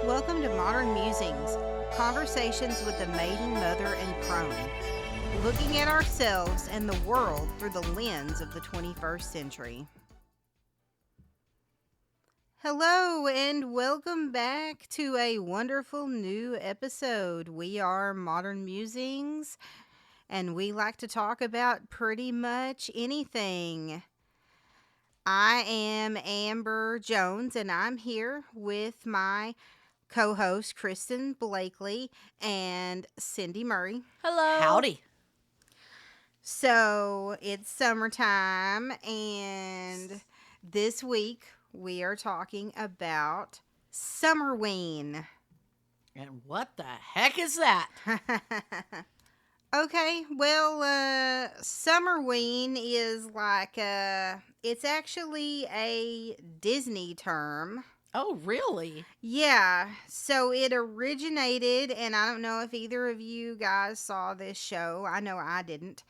Welcome to Modern Musings, conversations with the maiden, mother, and crone, looking at ourselves and the world through the lens of the 21st century. Hello, and welcome back to a wonderful new episode. We are Modern Musings, and we like to talk about pretty much anything. I am Amber Jones, and I'm here with my co-host Kristen Blakely and Cindy Murray. Hello. Howdy. So it's summertime, and this week we are talking about Summerween. And what the heck is that? Okay, well, Summerween is like it's actually a Disney term. Oh, really? Yeah, so it originated, and I don't know if either of you guys saw this show. I know I didn't.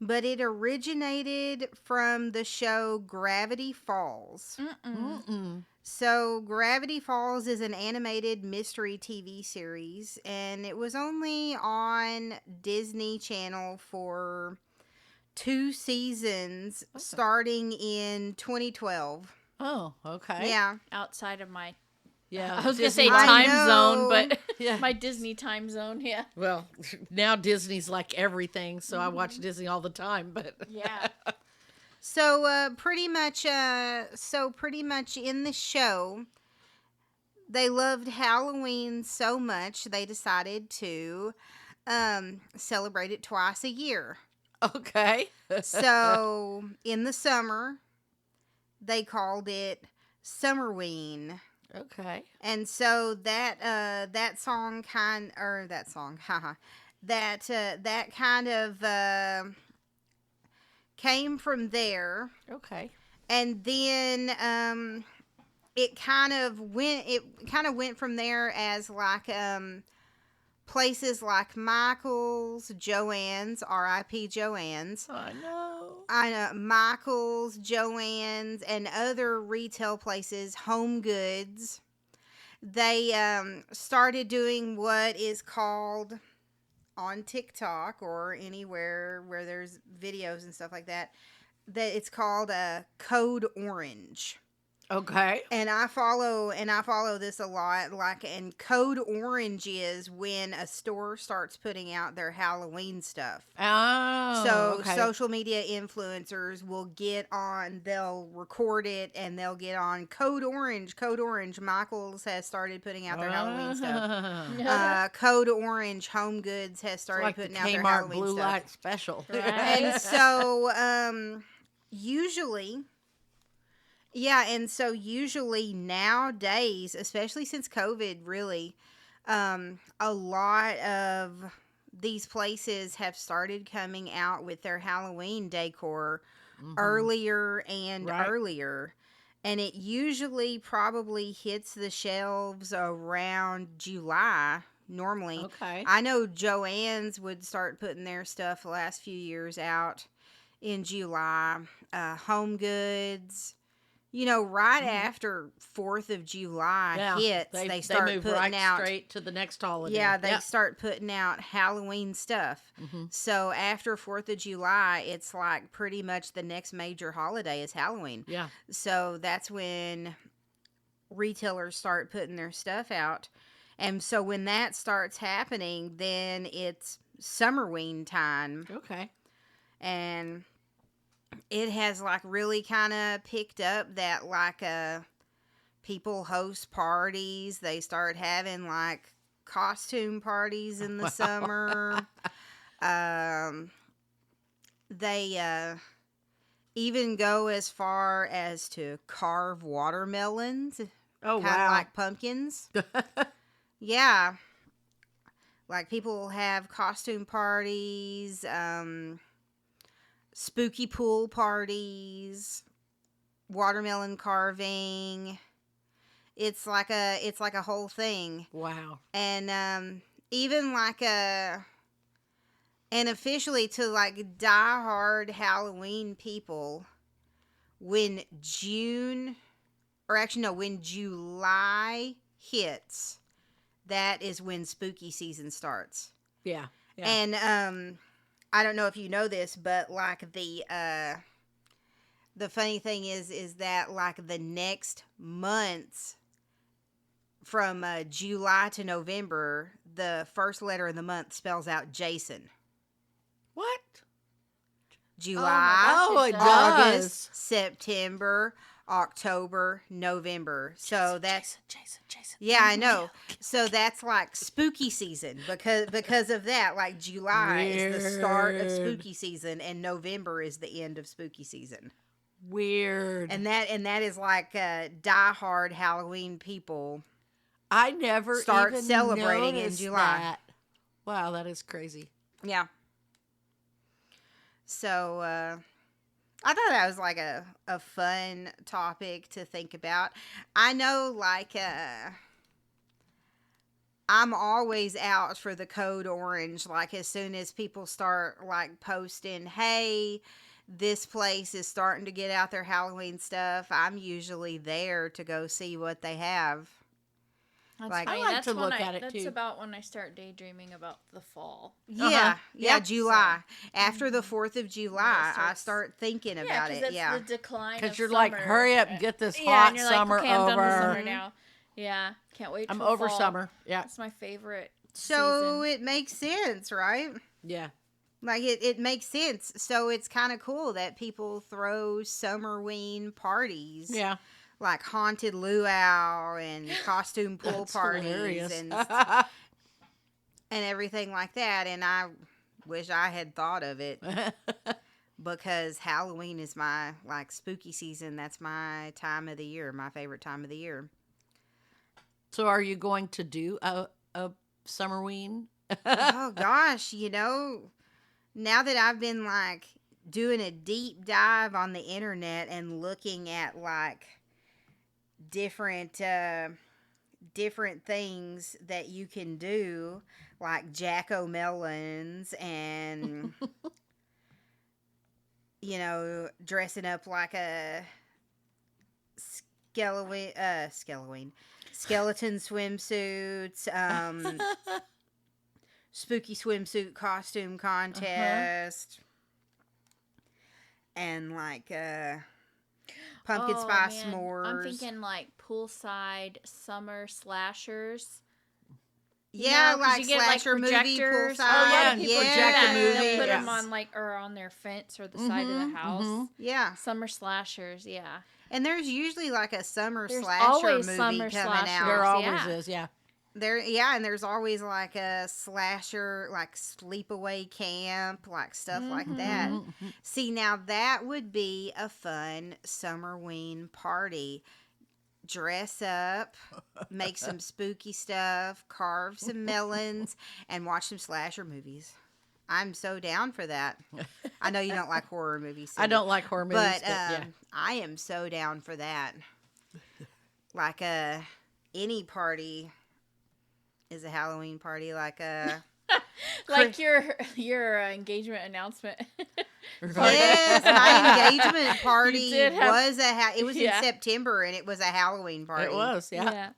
But it originated from the show Gravity Falls. Mm-mm. So Gravity Falls is an animated mystery TV series, and it was only on Disney Channel for 2 seasons starting in 2012. Oh, okay. Yeah. Outside of my, Yeah. I was going to say Disney- time know. zone, but Yeah. my Disney time zone, yeah. Well, now Disney's like everything, so I watch Disney all the time, but Yeah. So pretty much in the show, they loved Halloween so much they decided to celebrate it twice a year. okay. So in the summer, they called it Summerween. Okay. And so that song kind of came from there. Okay. And then it kind of went from there as like places like Michael's, Joann's, R.I.P. Joann's. I know. I know Michael's, Joann's, and other retail places, Home Goods. They started doing what is called on TikTok or anywhere where there's videos and stuff like that. That it's called a Code Orange. Okay. And I follow this a lot. And Code Orange is when a store starts putting out their Halloween stuff. Oh. So okay. social media influencers will get on, they'll record it, and they'll get on Code Orange. Code Orange. Michael's has started putting out their Halloween stuff. Code Orange. Home Goods has started like putting the out their Kmart Halloween Blue stuff. Light Special. Right. And so, usually nowadays, especially since COVID, really, a lot of these places have started coming out with their Halloween decor earlier and earlier. And it usually probably hits the shelves around July, normally. Okay. I know Joann's would start putting their stuff the last few years out in July. Home Goods, right after 4th of July hits, they start move putting right out straight to the next holiday. Yeah, they start putting out Halloween stuff. So after 4th of July, it's like pretty much the next major holiday is Halloween. Yeah. So that's when retailers start putting their stuff out. And so when that starts happening, then it's Summerween time. Okay. And it has like really kind of picked up that like people host parties. They start having like costume parties in the summer. They even go as far as to carve watermelons. Oh, Kind of wow. like pumpkins. Yeah. Like people have costume parties, spooky pool parties, watermelon carving. It's like a whole thing. Wow. And even like and officially to like diehard Halloween people, when July hits, that is when spooky season starts. Yeah. Yeah. And I don't know if you know this, but like the funny thing is that like the next months from July to November, the first letter of the month spells out Jason. What? July, Oh, it August, does. September, October, November. So that's Jason. yeah, I know. So that's like spooky season because of that. Like July is the start of Weird. spooky season, and November is the end of spooky season. Weird. And that is like diehard Halloween people I never start even celebrating in noticed July. that. Wow, that is crazy. Yeah. So I thought that was like a fun topic to think about. I know like I'm always out for the code orange. Like as soon as people start like posting, hey, this place is starting to get out their Halloween stuff, I'm usually there to go see what they have. That's Like- funny. I like That's to when look at it, That's too. about when I start daydreaming about the fall. Yeah, Yeah. July. After the 4th of July, I starts- start thinking Yeah, about because it. that's Yeah. the decline. Because Of you're like, summer. hurry up and get this Yeah, hot and you're like, summer okay, I'm done with summer over. now. Yeah, can't wait. I'm till over fall. summer. Yeah. That's my favorite. So season. it makes sense, right? Yeah. Like it makes sense. So it's kind of cool that people throw Summerween parties. Yeah. Like haunted luau and costume pool That's parties hilarious. and everything like that. And I wish I had thought of it because Halloween is my like spooky season. That's my time of the year, my favorite time of the year. So are you going to do a Summerween? Oh gosh, now that I've been like doing a deep dive on the internet and looking at like different things that you can do, like jack-o'-melons and dressing up like a skeleton swimsuits, spooky swimsuit costume contest, and like pumpkin Oh, spice man. s'mores. I'm thinking like poolside summer slashers. Yeah, 'cause like you get, like, slasher movie projectors. poolside. Oh, yeah, and people yeah. project a movie, They'll put yes. them on or on their fence or the side of the Mhm, house. mhm. Yeah, Summer slashers, yeah. and there's usually like a summer There's slasher always movie summer coming slashers. out. There always yeah. is, yeah. And there's always like a slasher, like sleepaway camp, like stuff like that. Mhm. See, now that would be a fun Summerween party. Dress up, make some spooky stuff, carve some melons, and watch some slasher movies. I'm so down for that. I know you don't like horror movies, I Cindy, don't like horror movies, but but yeah. I am so down for that. Like any party is a Halloween party. Like Like your engagement announcement. yes, my engagement party did have- was it was Yeah. in September and it was a Halloween party. It was, yeah.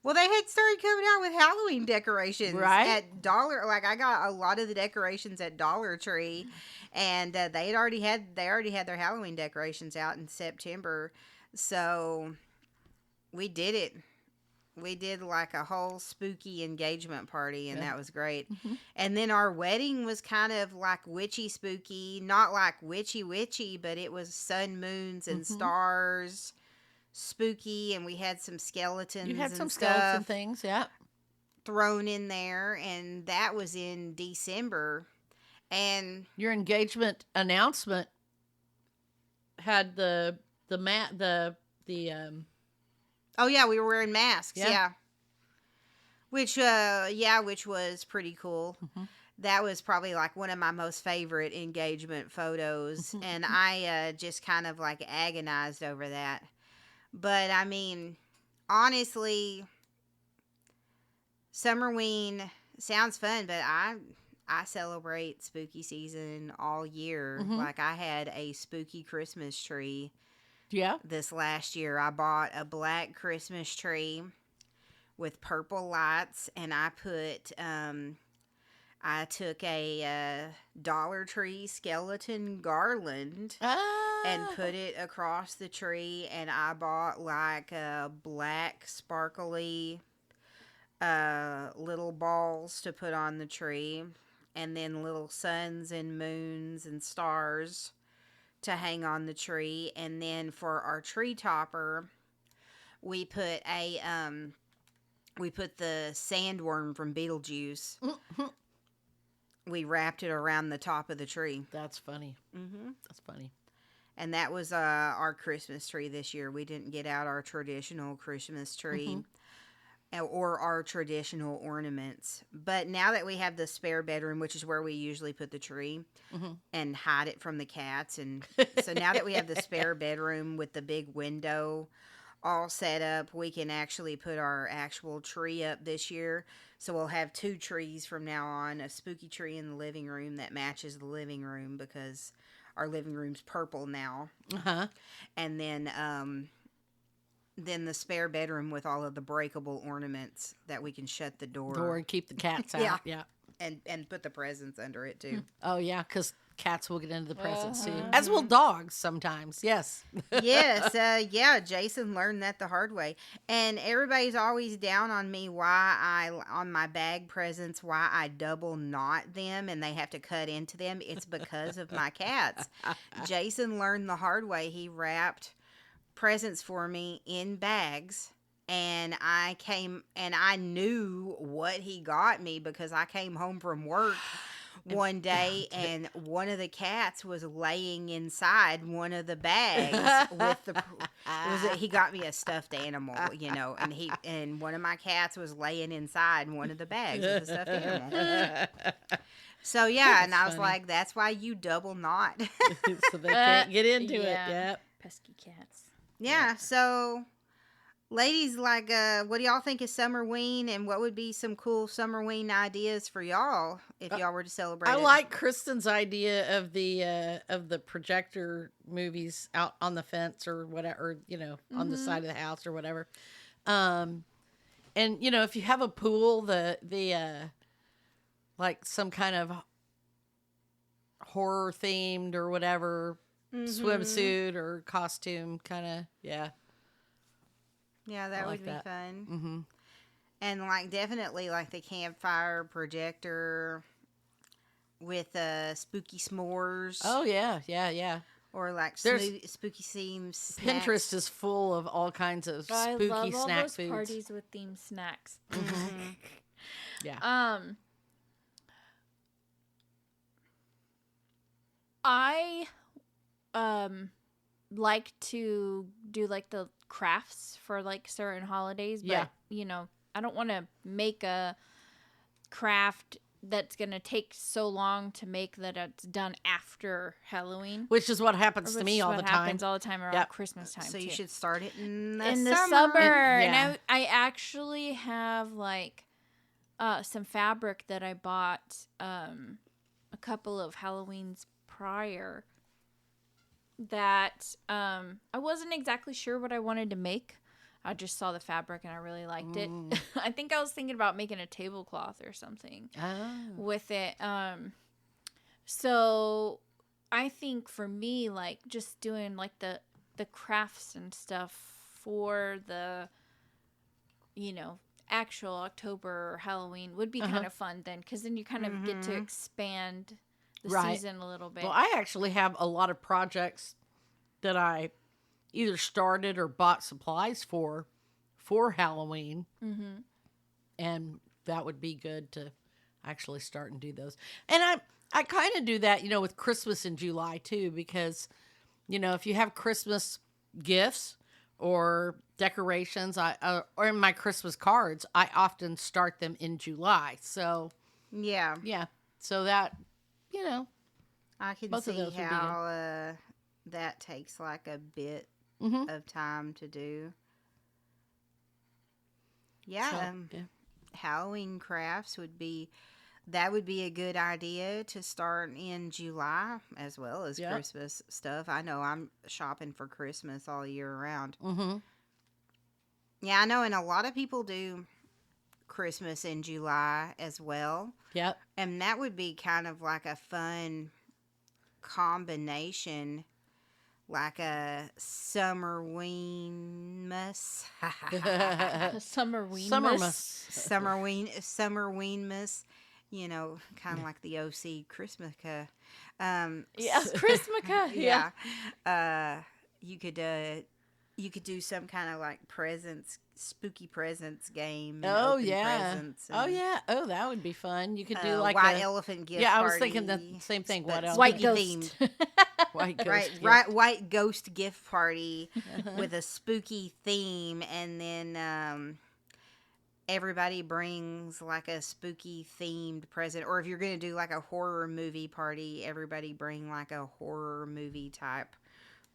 Well, they had started coming out with Halloween decorations Right. at Dollar. Like I got a lot of the decorations at Dollar Tree, and they already had their Halloween decorations out in September. So we did it. We did like a whole spooky engagement party, and that was great. Mhm. And then our wedding was kind of like witchy spooky, not like witchy, but it was sun, moons, and Mhm. stars. Spooky, and we had some skeletons. You had and some stuff skeleton things, yeah. thrown in there, and that was in December. And Your engagement announcement had the oh yeah, we were wearing masks. Yeah. Yeah. Which was pretty cool. Mhm. That was probably like one of my most favorite engagement photos, Mhm. and I just kind of like agonized over that. But I mean, honestly, Summerween sounds fun, but I celebrate spooky season all year. Mhm. Like I had a spooky Christmas tree yeah. this last year. I bought a black Christmas tree with purple lights, and I took a Dollar Tree skeleton garland and Ah. put it across the tree, and I bought like black sparkly little balls to put on the tree, and then little suns and moons and stars to hang on the tree. And then for our tree topper, we put the sandworm from Beetlejuice. We wrapped it around the top of the tree. That's funny. Mm-hmm. That's funny. And that was our Christmas tree this year. We didn't get out our traditional Christmas tree or our traditional ornaments. But now that we have the spare bedroom, which is where we usually put the tree and hide it from the cats. And so now that we have the spare bedroom with the big window all set up, we can actually put our actual tree up this year. So we'll have 2 trees from now on, a spooky tree in the living room that matches the living room because our living room's purple now. And then the spare bedroom with all of the breakable ornaments that we can shut the door and keep the cats out. Yeah. Yeah. and put the presents under it too. Oh, yeah, because cats will get into the presents too. As will dogs sometimes. Yes. Yes, yeah, Jason learned that the hard way. And everybody's always down on me on my bag presents, why I double knot them and they have to cut into them. It's because of my cats. Jason learned the hard way. He wrapped presents for me in bags. And I knew what he got me because I came home from work one day and one of the cats was laying inside one of the bags he got me a stuffed animal, and one of my cats was laying inside one of the bags with the stuffed animal. So yeah, and I was like, that's why you double knot. So they can't get into it. Yeah. Yep. Pesky cats. Yeah, so ladies, like, what do y'all think is Summerween, and what would be some cool Summerween ideas for y'all if y'all were to celebrate I it? like Kristen's idea of the projector movies out on the fence or whatever, on the side of the house or whatever. And if you have a pool, the like some kind of horror themed or whatever swimsuit or costume kind of, yeah. Yeah, that I would like be that. fun. Mm-hmm. And like definitely like the campfire projector with spooky s'mores. Oh yeah, yeah. Or like There's- spooky themed snacks. Pinterest is full of all kinds of I spooky love all snack those foods. parties with themed snacks. Yeah. I like to do like the crafts for like certain holidays, but Yeah. I don't want to make a craft that's going to take so long to make that it's done after Halloween. Which is what happens to Which me is all what the time. happens all the time around Yep. Christmas time. So you too. should start it in the in summer. the summer. Yeah. And I actually have like some fabric that I bought a couple of Halloweens prior that I wasn't exactly sure what I wanted to make. I just saw the fabric and I really liked it. I think I was thinking about making a tablecloth or something with it. So I think for me, like just doing like the crafts and stuff for the, actual October or Halloween would be kind of fun then, because then you kind of get to expand the season a little bit. Well, I actually have a lot of projects that I either started or bought supplies for Halloween. And that would be good to actually start and do those. And I kind of do that, with Christmas in July too, because, if you have Christmas gifts or decorations, or in my Christmas cards, I often start them in July. So Yeah. yeah, so that, I can both of see those would be how that takes like a bit of time to do. Yeah, So, yeah. Halloween crafts would be a good idea to start in July as well as Yep. Christmas stuff. I know I'm shopping for Christmas all year round. Mm-hmm. Yeah, I know, and a lot of people do Christmas in July as well. Yep. And that would be kind of like a fun combination, like a Summerween-mas. Summerween. Summermas. Summerween-mas. You know, kind of like the OC Christmasica. Yeah, Christmasica. Yeah. You could do some kind of like spooky presents game. And Oh open yeah. presents Oh and, yeah. Oh, that would be fun. You could do like white a elephant gift yeah. I was party, thinking the same thing. What but else? White spooky ghost. White ghost. Right, gift. right, white ghost gift party with a spooky theme, and then everybody brings like a spooky themed present. Or if you're gonna do like a horror movie party, everybody bring like a horror movie type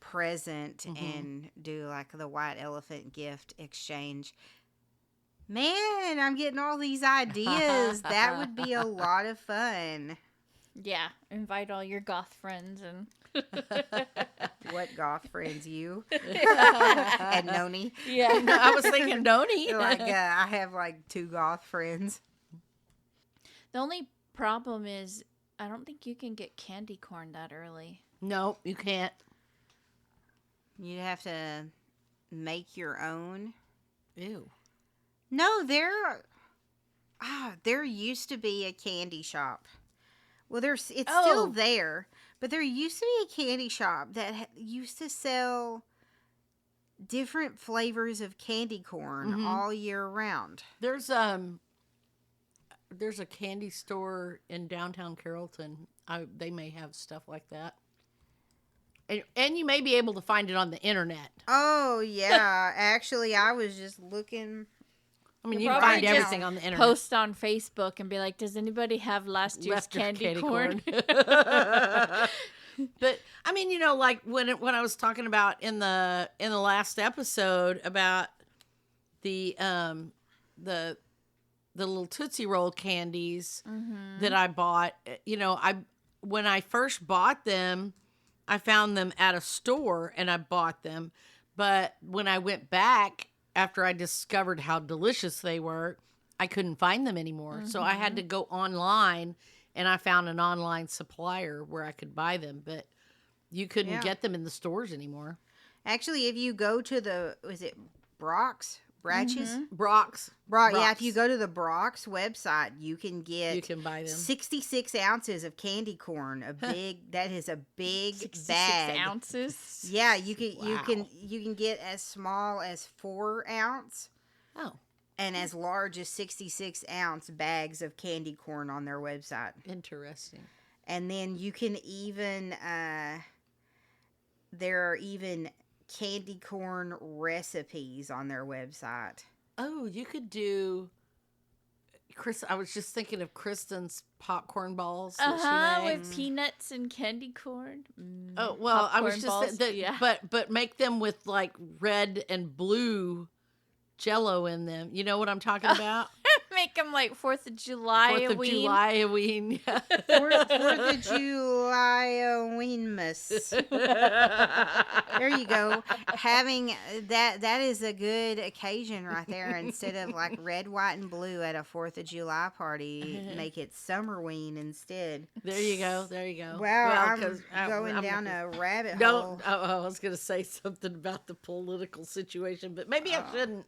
present and do like the white elephant gift exchange. Man, I'm getting all these ideas. That would be a lot of fun. Yeah, invite all your goth friends and What goth friends, you and Noni? yeah. I was thinking Noni. Like I have like 2 goth friends. The only problem is I don't think you can get candy corn that early. No, you can't. You have to make your own. Ew. No, there used to be a candy shop. Well, it's still there, but there used to be a candy shop that used to sell different flavors of candy corn all year round. There's a candy store in downtown Carrollton. They may have stuff like that. And you may be able to find it on the internet. Oh, yeah. Actually, I was just looking. I mean, You you can probably find just everything on the internet. Post on Facebook and be like, "Does anybody have last year's Left of candy corn?" But I mean, you know, like when I was talking about in the last episode about the little Tootsie Roll candies that I bought, you know, when I first bought them, I found them at a store and I bought them. But when I went back after I discovered how delicious they were, I couldn't find them anymore. So I had to go online, and I found an online supplier where I could buy them, but you couldn't get them in the stores anymore. Actually, if you go to was it Brock's? Bratches? Brock's. Yeah, if you go to the Brock's website, you can get You can buy them. 66 ounces of candy corn. That is a big 66 bag. ounces. Yeah, you can Wow. you can get as small as 4 ounce Oh, and as large as 66 ounce bags of candy corn on their website. interesting. And then you can even there are even candy corn recipes on their website. Oh, you could do I was just thinking of Kristen's popcorn balls that she makes. With peanuts and candy corn. Oh, well, I was Popcorn just balls, that, yeah. but make them with like red and blue Jello in them. You know what I'm talking about? Make them like 4th of July. 4th of July Halloween. Yeah. 4th of July Weenmas. There you go. Having that is a good occasion right there. Instead of like red, white, and blue at a 4th of July party, make it Summerween instead. There you go. There you go. Wow, Well, 'cause I'm going down a rabbit hole. Don't. I was going to say something about the political situation, but maybe I shouldn't.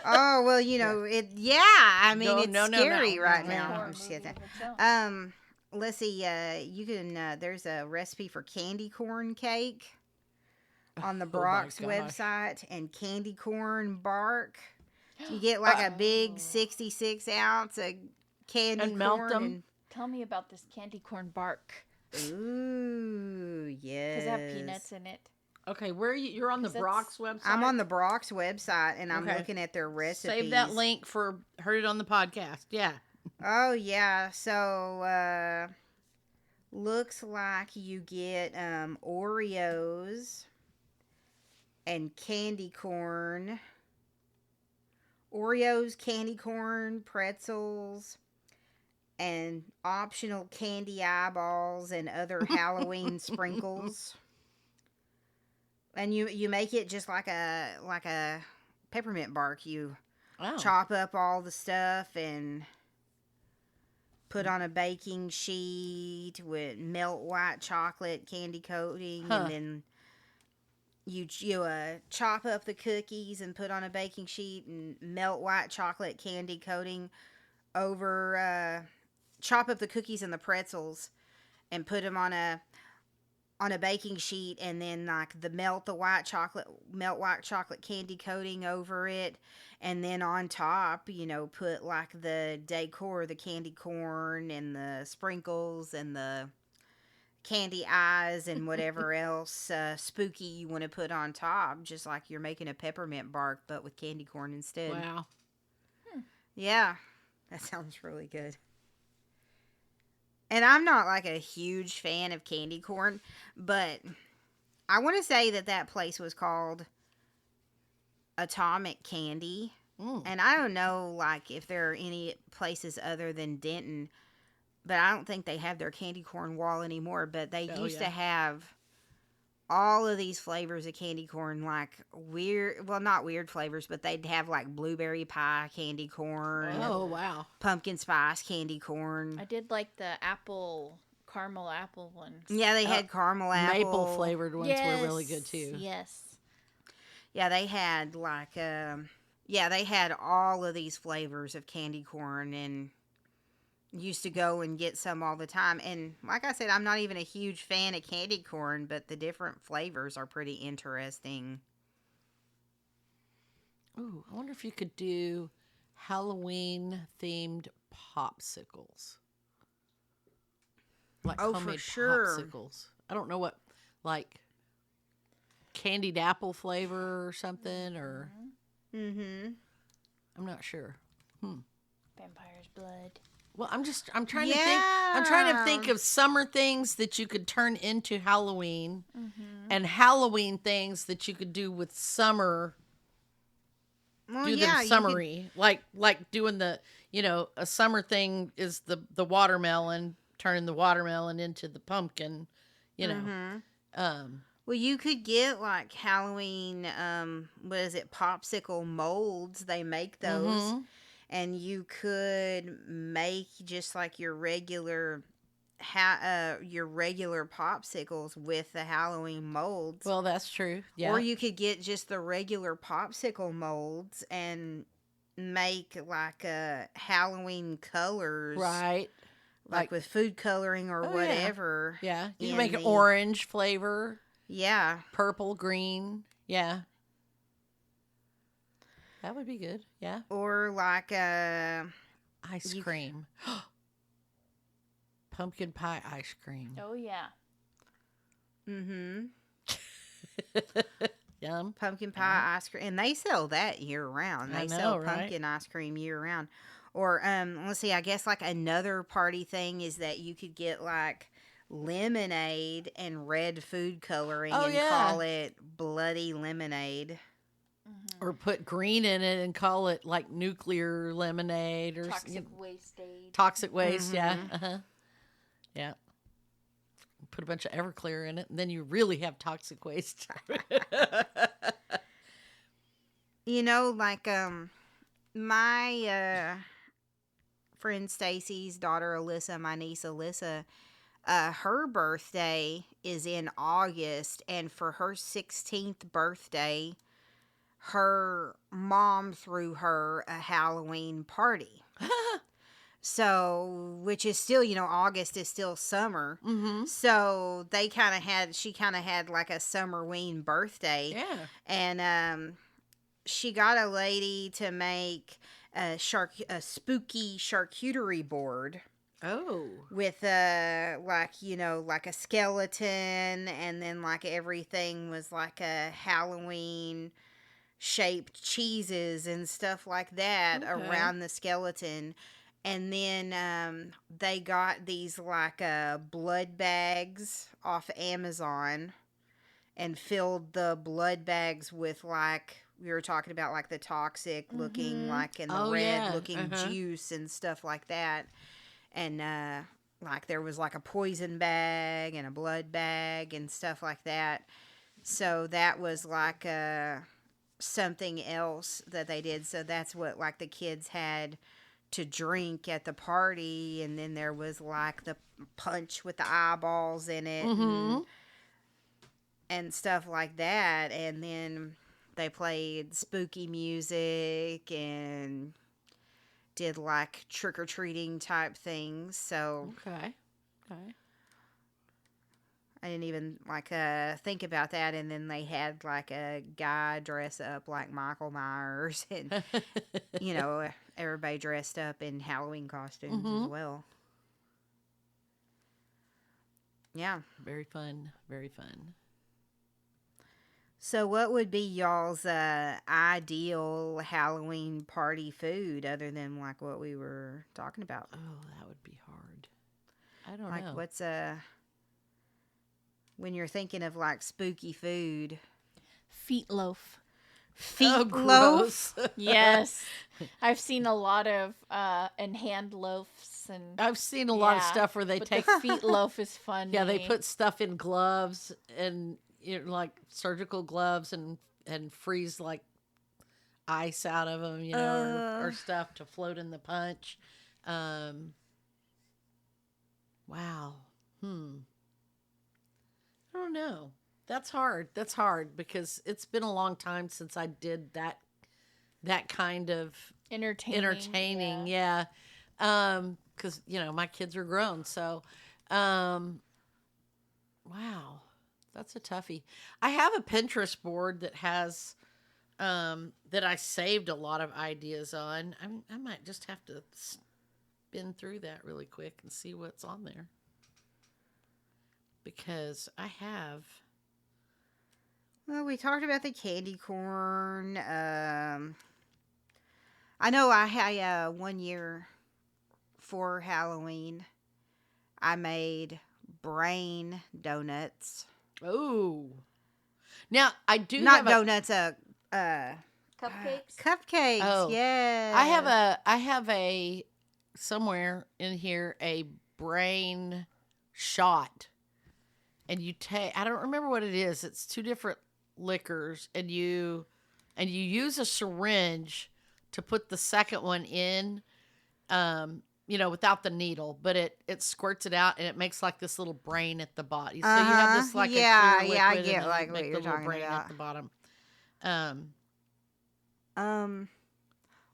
Oh well, you know it. Yeah, I mean No, it's no, no, scary no. right No, now. no. I'm just kidding. Let's see. You can. There's a recipe for candy corn cake on the Oh, my Brock's gosh. website, and candy corn bark. You get like a big 66 ounce of candy And melt corn. them? Tell me about this candy corn bark. Ooh, yes. Does it have peanuts in it? Okay, where are you? You're on the 'Cause Brock's website? I'm on the Brock's website, and I'm Okay. looking at their recipes. Save that link for Heard It on the Podcast. Yeah. Oh yeah, so looks like you get Oreos and candy corn. Oreos, candy corn, pretzels, and optional candy eyeballs and other Halloween sprinkles. And you make it just like a peppermint bark. You Oh. chop up all the stuff and put on a baking sheet with melt white chocolate candy coating, Huh. and then you chop up the cookies and put on a baking sheet and melt white chocolate candy coating over. Chop up the cookies and the pretzels and put them on a baking sheet, and then like melt white chocolate candy coating over it, and then on top, put like the decor, the candy corn and the sprinkles and the candy eyes and whatever else spooky you want to put on top, just like you're making a peppermint bark but with candy corn instead. Wow. Yeah, that sounds really good. And I'm not like a huge fan of candy corn, but I want to say that place was called Atomic Candy. And I don't know like if there are any places other than Denton, but I don't think they have their candy corn wall anymore. But they used to have all of these flavors of candy corn, like weird, well, not weird flavors, but they'd have like blueberry pie candy corn. Oh, wow. Pumpkin spice candy corn. I did like the caramel apple ones. Yeah, they had caramel apple. Maple flavored ones were really good too. Yes. Yeah, they had like, they had all of these flavors of candy corn, and used to go and get some all the time. And like I said, I'm not even a huge fan of candy corn, but the different flavors are pretty interesting. Ooh, I wonder if you could do Halloween themed popsicles. Like Oh, for homemade sure. popsicles. I don't know what, like candied apple flavor or something, or Mm-hmm. I'm not sure. Vampire's blood. Well, I'm trying to think. I'm trying to think Yeah. of summer things that you could turn into Halloween, and Halloween things that you could do with summer. Well, Do yeah, them you summery, like doing the a summer thing is the watermelon, turning the watermelon into the pumpkin, Well, you could get like Halloween, what is it, popsicle molds. They make those. And you could make just like your regular popsicles with the Halloween molds. Well, that's true. Yeah. Or you could get just the regular popsicle molds and make like Halloween colors. right. Like with food coloring or Oh, yeah. whatever. Yeah. You in can make an the- orange flavor, Yeah. purple, green. Yeah. That would be good. Yeah. Or like Ice You- cream. Pumpkin pie ice cream. Oh yeah. mm-hmm. Yum. Pumpkin pie ice cream, and they sell that year round. I They know, sell right? pumpkin ice cream year round. Or let's see, I guess like another party thing is that you could get like lemonade and red food coloring Oh, and yeah. call it bloody lemonade. Or put green in it and call it like nuclear lemonade or Toxic waste aid. toxic waste. Yeah. Mm-hmm. Uh-huh. Yeah. Put a bunch of Everclear in it, and then you really have toxic waste. Like my friend Stacy's daughter Alyssa, my niece Alyssa, her birthday is in August, and for her 16th birthday, her mom threw her a Halloween party. So, which is still, August is still summer. Mm-hmm. So she kind of had like a Summerween birthday. Yeah. And she got a lady to make a spooky charcuterie board Oh. with like a skeleton, and then like everything was like a Halloween shaped cheeses and stuff like that Okay. around the skeleton. And then they got these like blood bags off Amazon and filled the blood bags with like we were talking about, like the toxic looking, like and the Oh, red yeah. looking Uh-huh. juice and stuff like that. And like there was like a poison bag and a blood bag and stuff like that. So that was like something else that they did. So that's what like the kids had to drink at the party, and then there was like the punch with the eyeballs in it, Mm-hmm. and stuff like that. And then they played spooky music and did like trick or treating type things. So Okay. Okay. I didn't even like think about that. And then they had like a guy dress up like Michael Myers, and everybody dressed up in Halloween costumes as Mm-hmm. well. Yeah. Very fun. Very fun. So, what would be y'all's ideal Halloween party food other than like what we were talking about? Oh, that would be hard. I don't Like, know. what's when you're thinking of like spooky food? Feet loaf. Oh, Feet loaf. gross. Yes. I've seen a lot of and hand loaves and I've seen a lot of yeah, stuff where they but take the feet loaf is funny. yeah, they put stuff in gloves and like surgical gloves and freeze like ice out of them, or stuff to float in the punch. Wow. I don't know. That's hard. That's hard because it's been a long time since I did that kind of entertaining. Yeah. Because my kids are grown, so wow, that's a toughie. I have a Pinterest board that has that I saved a lot of ideas on. I might just have to spin through that really quick and see what's on there because I have. Well, we talked about the candy corn. I know I had 1 year for Halloween. I made brain donuts. Oh, now I do Not have donuts. Cupcakes. Cupcakes. Oh, Yeah. I have a somewhere in here a brain shot, and you take. I don't remember what it is. It's two different liquors, and you use a syringe to put the second one in. Without the needle, but it squirts it out and it makes like this little brain at the bottom. So you have this like yeah, a clear yeah, I liquid, get and then like you what make you're the little talking brain about. at the bottom. Um,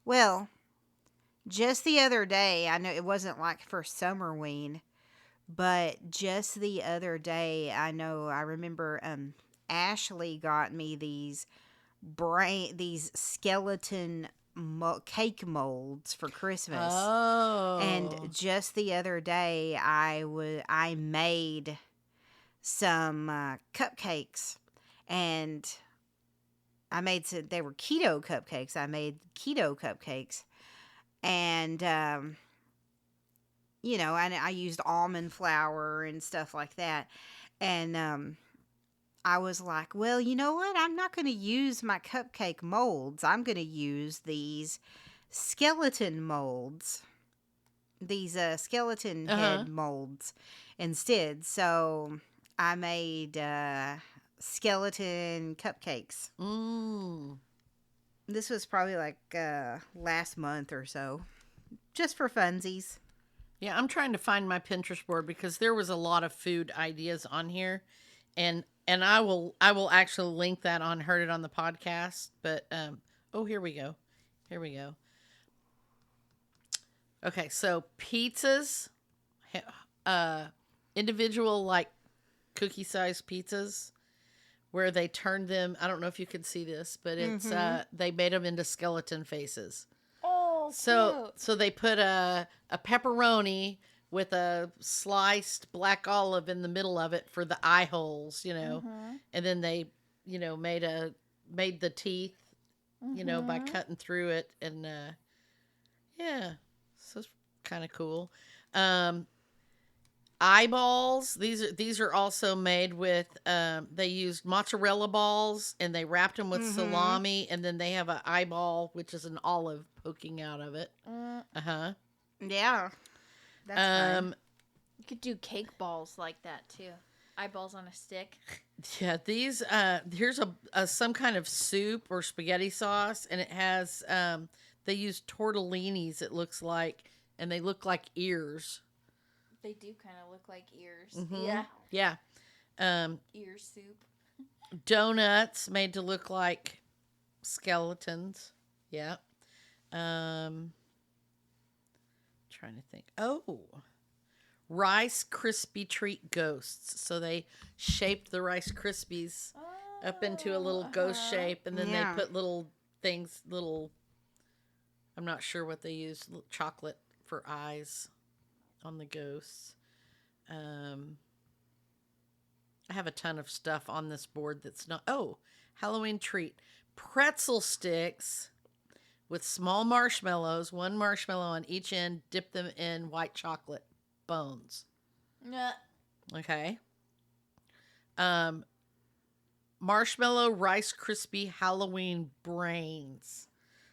well, just the other day, I know it wasn't like for Summerween, but just the other day, I remember Ashley got me these skeleton cake molds for Christmas. Oh, And just the other day, I made some cupcakes, and they were keto cupcakes. I made keto cupcakes, and I used almond flour and stuff like that, and I was like, well, you know what? I'm not going to use my cupcake molds. I'm going to use these skeleton molds, these skeleton uh-huh. head molds instead. So I made skeleton cupcakes. Mm. This was probably like last month or so, just for funsies. Yeah, I'm trying to find my Pinterest board because there was a lot of food ideas on here, and I will actually link that on Heard It on the Podcast. But here we go. Here we go. Okay, so pizzas, individual like cookie sized pizzas, where they turned them. I don't know if you can see this, but it's they made them into skeleton faces. Oh, So they put a pepperoni with a sliced black olive in the middle of it for the eye holes, and then they, made the teeth, by cutting through it, and yeah, so it's kind of cool. Eyeballs. These are also made with. They used mozzarella balls and they wrapped them with salami, and then they have an eyeball, which is an olive poking out of it. Yeah, that's fun. You could do cake balls like that too. Eyeballs on a stick. Yeah, these here's a some kind of soup or spaghetti sauce, and it has they use tortellinis. It looks like, and they look like ears. They do kind of look like ears. Mm-hmm. Yeah. Ear soup. Donuts made to look like skeletons. Yeah. Um, trying to think. Oh, Rice Krispie treat ghosts. So they shaped the Rice Krispies up into a little ghost shape, and then they Yeah. put little things, little. I'm not sure what they used. Chocolate for eyes on the ghosts. Um, I have a ton of stuff on this board that's not. Oh, Halloween treat. Pretzel sticks with small marshmallows, one marshmallow on each end, dip them in white chocolate bones. Yeah. Okay. Um, Marshmallow Rice Krispie Halloween brains.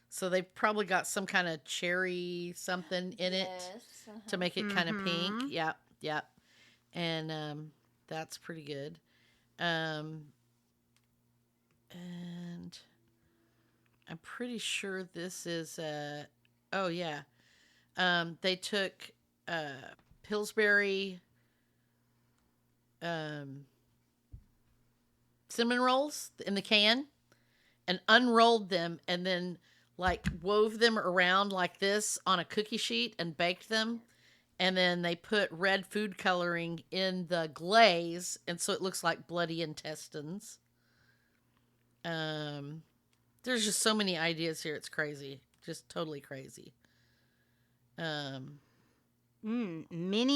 So they've probably got some kind of cherry something in it to make it kind of pink. Mhm. Yep, yep. And that's pretty good. And I'm pretty sure this is oh yeah. They took Pillsbury cinnamon rolls in the can and unrolled them and then like wove them around like this on a cookie sheet and baked them, and then they put red food coloring in the glaze, and so it looks like bloody intestines. There's just so many ideas here, it's crazy, just totally crazy. Mini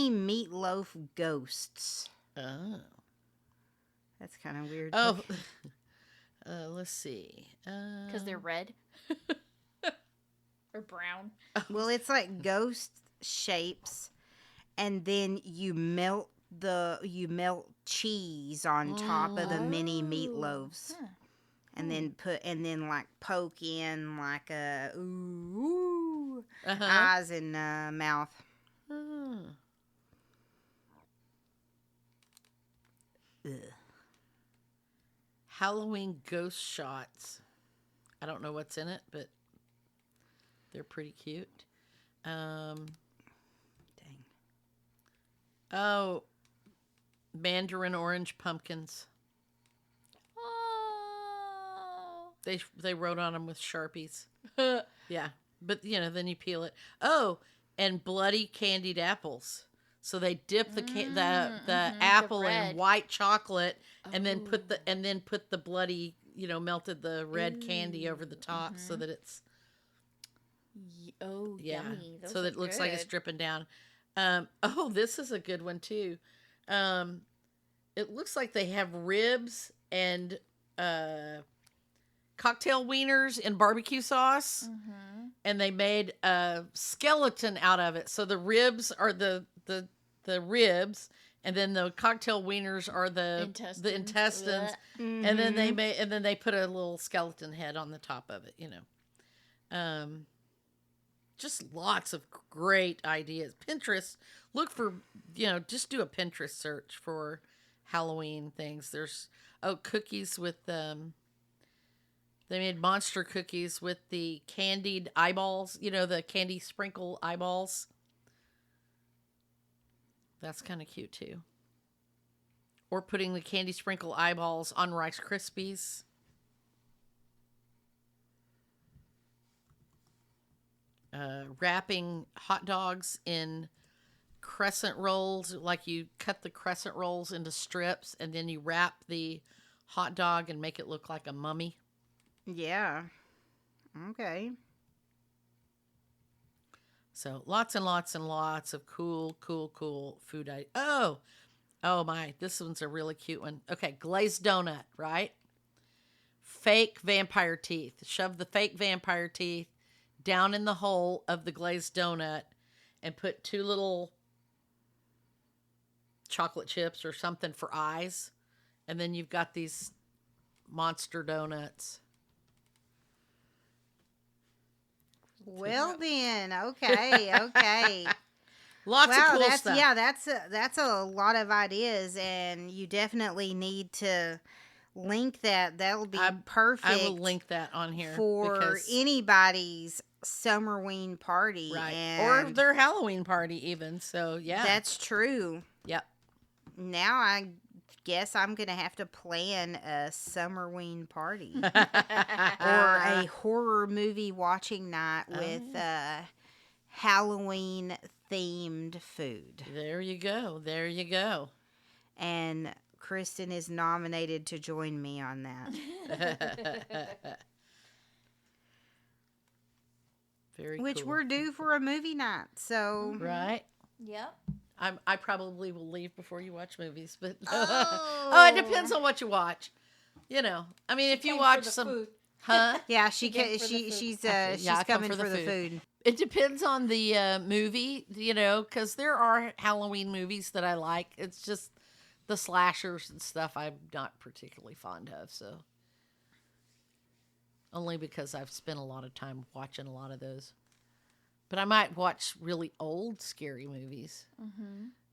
meatloaf ghosts. Oh, That's kind of weird. oh. Let's see. Because they're red. Or brown. Well, it's like ghost shapes, and then you melt cheese on top of the mini meatloaves, Huh. and then like poke in like a ooh Uh-huh. eyes and mouth. Oh. Ugh. Halloween ghost shots. I don't know what's in it, but they're pretty cute. Dang. Oh, mandarin orange pumpkins. Oh. They wrote on them with Sharpies. Yeah, but then you peel it. Oh, and bloody candied apples. So they dip the apple in red. white chocolate and then put the bloody, melted the red candy over the top so that it's Oh, yeah, yummy. Those so that it looks like it's dripping down. Oh, this is a good one too. It looks like they have ribs and cocktail wieners in barbecue sauce, and they made a skeleton out of it. So the ribs are the ribs, and then the cocktail wieners are the intestines, Blech. and then they put a little skeleton head on the top of it. Just lots of great ideas. Pinterest, look for, just do a Pinterest search for Halloween things. There's cookies with they made monster cookies with the candied eyeballs, the candy sprinkle eyeballs. That's kind of cute too. Or putting the candy sprinkle eyeballs on Rice Krispies. Wrapping hot dogs in crescent rolls, like you cut the crescent rolls into strips and then you wrap the hot dog and make it look like a mummy. Yeah. Okay. So lots and lots and lots of cool food. Oh my, this one's a really cute one. Okay, glazed donut, right? Fake vampire teeth. Shove the fake vampire teeth down in the hole of the glazed donut and put 2 little chocolate chips or something for eyes. And then you've got these monster donuts. Well then, okay. Lots of Wow, cool stuff. that's a lot of ideas, and you definitely need to link that. That'll be perfect. I will link that on here for because, anybody's Summerween party, right, and or their Halloween party even. So yeah, that's true. yep. Now I guess I'm gonna have to plan a Summerween party or a horror movie watching night with Halloween themed food. There you go. There you go. And Kristen is nominated to join me on that. Very Which cool. we're due for a movie night. So Right. Yep. I probably will leave before you watch movies, but Oh. it depends on what you watch. You know, I mean, if you watch some, food. huh? yeah, came for the food. she's Yeah, I come coming for for the the food. It depends on the movie, you know, because there are Halloween movies that I like. It's just the slashers and stuff I'm not particularly fond of, so only because I've spent a lot of time watching a lot of those. But I might watch really old scary movies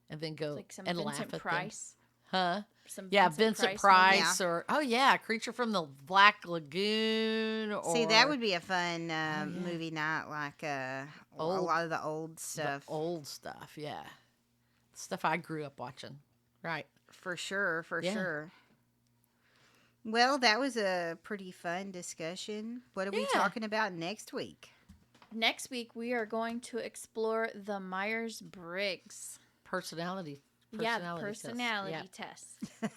and then go Like some and laugh Vincent at Price. them. Huh? Some Yeah, Vincent Price, movie. or Creature from the Black Lagoon. Or See, that would be a fun movie night, like a Old- lot of the old the stuff. old stuff. Yeah, stuff I grew up watching. Right. For sure, for Yeah. sure. Well, that was a pretty fun discussion. What are we Yeah. talking about next week? Next week, we are going to explore the Myers-Briggs. Personality Yeah, the test. personality test.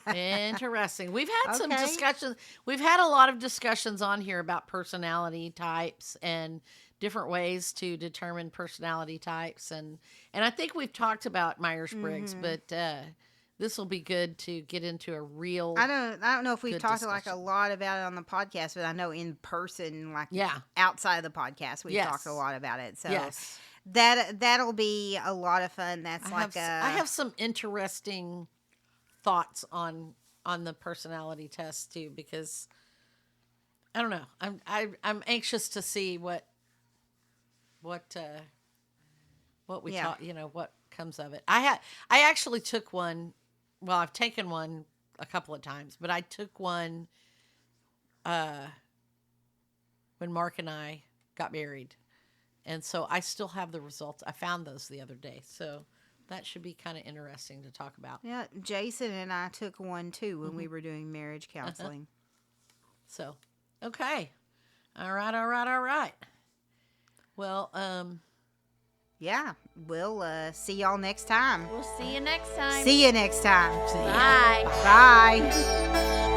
Yeah. Interesting. We've had some Okay. discussions. We've had a lot of discussions on here about personality types and different ways to determine personality types, and I think we've talked about Myers-Briggs, but this will be good to get into a real. I don't know if we've Good talked like a discussion. lot about it on the podcast, but I know in person, like Yeah. outside of the podcast, we've Yes. talked a lot about it. So Yes. that'll be a lot of fun. That's I have some interesting thoughts on the personality test too, because I don't know. I'm anxious to see what we Yeah. talk. You know, what comes of it. I actually took one. Well, I've taken one a couple of times, but I took one when Mark and I got married. And so I still have the results. I found those the other day. So that should be kind of interesting to talk about. Yeah, Jason and I took one too when Mm-hmm. we were doing marriage counseling. So, okay. All right. Well, Yeah, we'll see y'all next time. We'll see you next time. See you next time. see ya. Bye. Bye.